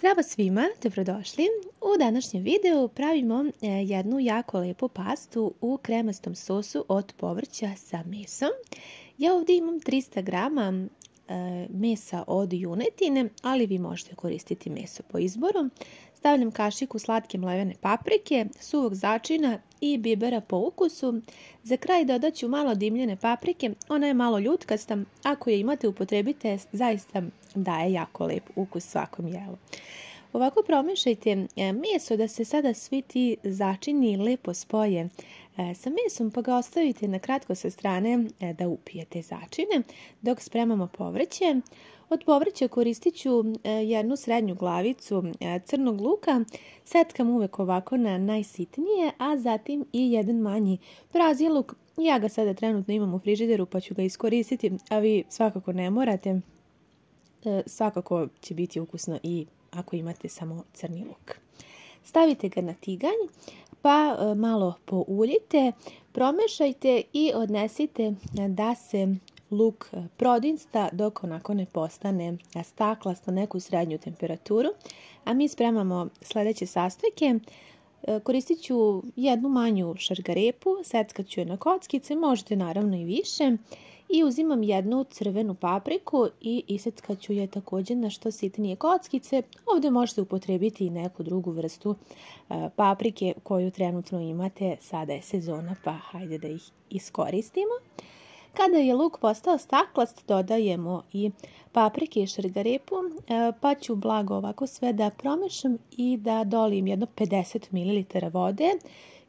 Zdravo svima, dobrodošli. U današnjem videu pravimo jednu jako lepu pastu u kremastom sosu od povrća sa mesom. Ja ovdje imam 300 grama mesa od junetine, ali vi možete koristiti meso po izboru. Stavljam kašiku slatke mlevene paprike, suvog začina i bibera po ukusu. Za kraj dodat ću malo dimljene paprike, ona je malo ljutkasta. Ako je imate, upotrebite, zaista daje jako lep ukus svakom jelu. Ovako promešajte meso da se sada svi ti začini lepo spoje sa mesom, pa ga ostavite na kratko sa strane da upijete začine dok spremamo povrće. Od povrća koristit ću jednu srednju glavicu crnog luka, seckam uvek ovako na najsitnije, a zatim i jedan manji prazi luk. Ja ga sada trenutno imam u frižideru pa ću ga iskoristiti, a vi svakako ne morate. Svakako će biti ukusno i ako imate samo crni luk. Stavite ga na tiganj, pa malo pouljite, promešajte i odnesite da se luk prodinsta dok onako ne postane staklast na neku srednju temperaturu. A mi spremamo sljedeće sastojke. Koristit ću jednu manju šargarepu, seckat ću je na kockice, možete naravno i više. I uzimam jednu crvenu papriku i iseckat ću je također na što sitnije kockice. Ovdje možete upotrebiti i neku drugu vrstu paprike koju trenutno imate. Sada je sezona, pa hajde da ih iskoristimo. Kada je luk postao staklast, dodajemo i paprike i šargarepu, pa ću blago ovako sve da promešam i da dolijem jedno 50 ml vode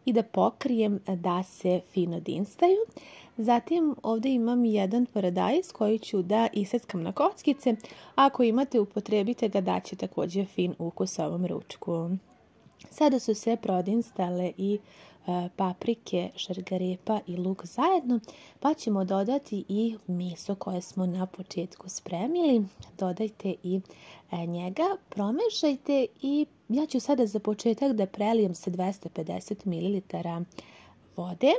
i da pokrijem da se fino dinstaju. Zatim ovdje imam jedan paradajz koji ću da iseckam na kockice. Ako imate, upotrebite ga, da će također fin ukus ovom ručku. Sada su sve prodinstale i paprike, šargarepa i luk zajedno, pa ćemo dodati i meso koje smo na početku spremili. Dodajte i njega, promešajte i ja ću sada za početak da prelijem sa 250 ml vode.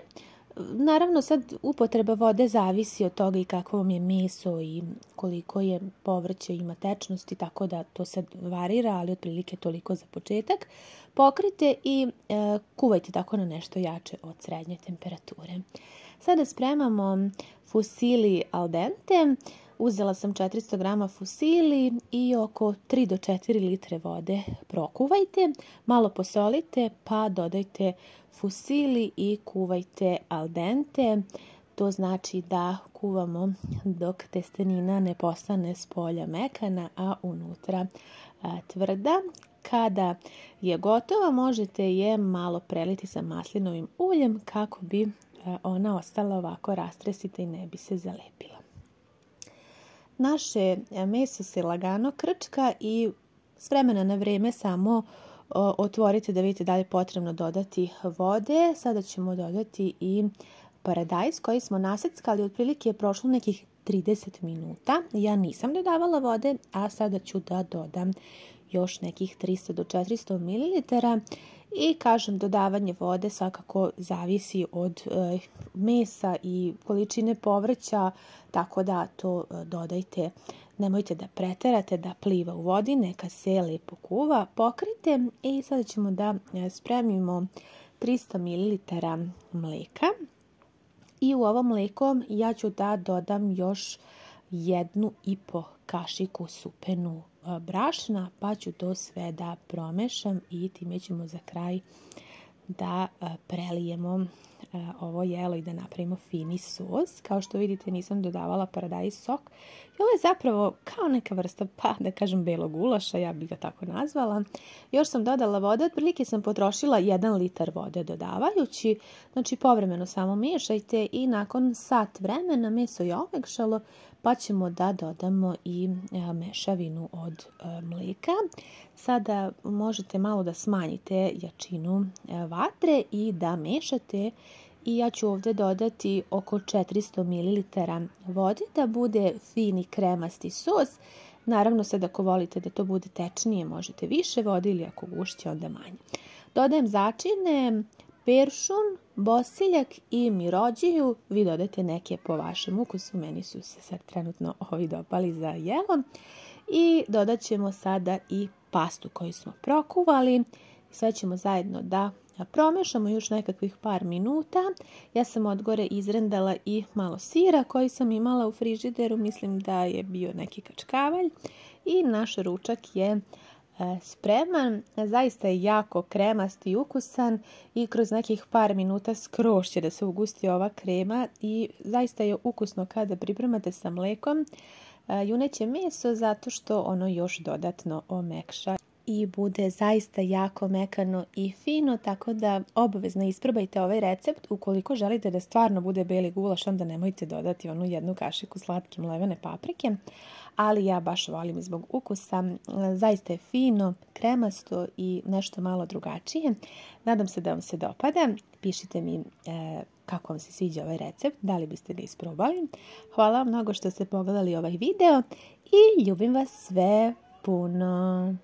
Naravno, sad upotreba vode zavisi od toga i kako vam je meso i koliko je povrće, ima tečnosti, tako da to sad varira, ali otprilike toliko za početak. Pokrite i kuvajte tako na nešto jače od srednje temperature. Sada spremamo fusili al dente. Uzela sam 400 grama fusili i oko 3 do 4 litre vode prokuvajte. Malo posolite pa dodajte fusili i kuvajte al dente. To znači da kuvamo dok testenina ne postane s polja mekana, a unutra tvrda. Kada je gotova, možete je malo preliti sa maslinovim uljem kako bi ona ostala ovako rastresita i ne bi se zalepila. Naše meso se lagano krčka i s vremena na vrijeme samo otvorite da vidite da li je potrebno dodati vode. Sada ćemo dodati i paradajz koji smo naseckali, otprilike je prošlo nekih 30 minuta. Ja nisam dodavala vode, a sada ću da dodam još nekih 300 do 400 ml. I kažem, dodavanje vode svakako zavisi od mesa i količine povrća, tako da to dodajte. Nemojte da preterate, da pliva u vodi, neka se lepo kuva. Pokrite i sada ćemo da spremimo 300 ml mlijeka. I u ovo mlijeko ja ću da dodam još 1,5 kašiku supenu brašna, pa ću to sve da promešam i time ćemo za kraj da prelijemo ovo jelo i da napravimo fini sos. Kao što vidite, nisam dodavala paradajz sok. I ovo je zapravo kao neka vrsta, pa da kažem, belog gulaša, ja bih ga tako nazvala. Još sam dodala vode, otprilike sam potrošila 1 litar vode dodavajući. Znači povremeno samo miješajte i nakon sat vremena meso je omekšalo, pa ćemo da dodamo i mešavinu od mlijeka. Sada možete malo da smanjite jačinu vatre i da mešate. I ja ću ovdje dodati oko 400 ml vode da bude fini kremasti sos. Naravno, sad ako volite da to bude tečnije, možete više vode ili ako gušće, onda manje. Dodajem začine, peršun, bosiljak i mirođiju. Vi dodajte neke po vašem ukusu. Meni su se sad trenutno ovi dopali za jelo. I dodat ćemo sada i pastu koju smo prokuvali. Sve ćemo zajedno da promešamo još nekakvih par minuta. Ja sam odgore izrendala i malo sira koji sam imala u frižideru. Mislim da je bio neki kačkavalj. I naš ručak je spreman. Zaista je jako kremast i ukusan i kroz nekih par minuta skroz će da se ugusti ova krema i zaista je ukusno kada pripremate sa mlekom juneće meso zato što ono još dodatno omekša i bude zaista jako mekano i fino, tako da obavezno isprobajte ovaj recept. Ukoliko želite da stvarno bude beli gulaš, onda nemojte dodati onu jednu kašiku slatke mlevene paprike, ali ja baš volim zbog ukusa. Zaista je fino, kremasto i nešto malo drugačije. Nadam se da vam se dopada. Pišite mi kako vam se sviđa ovaj recept, da li biste ga isprobali. Hvala vam mnogo što ste pogledali ovaj video i ljubim vas sve puno.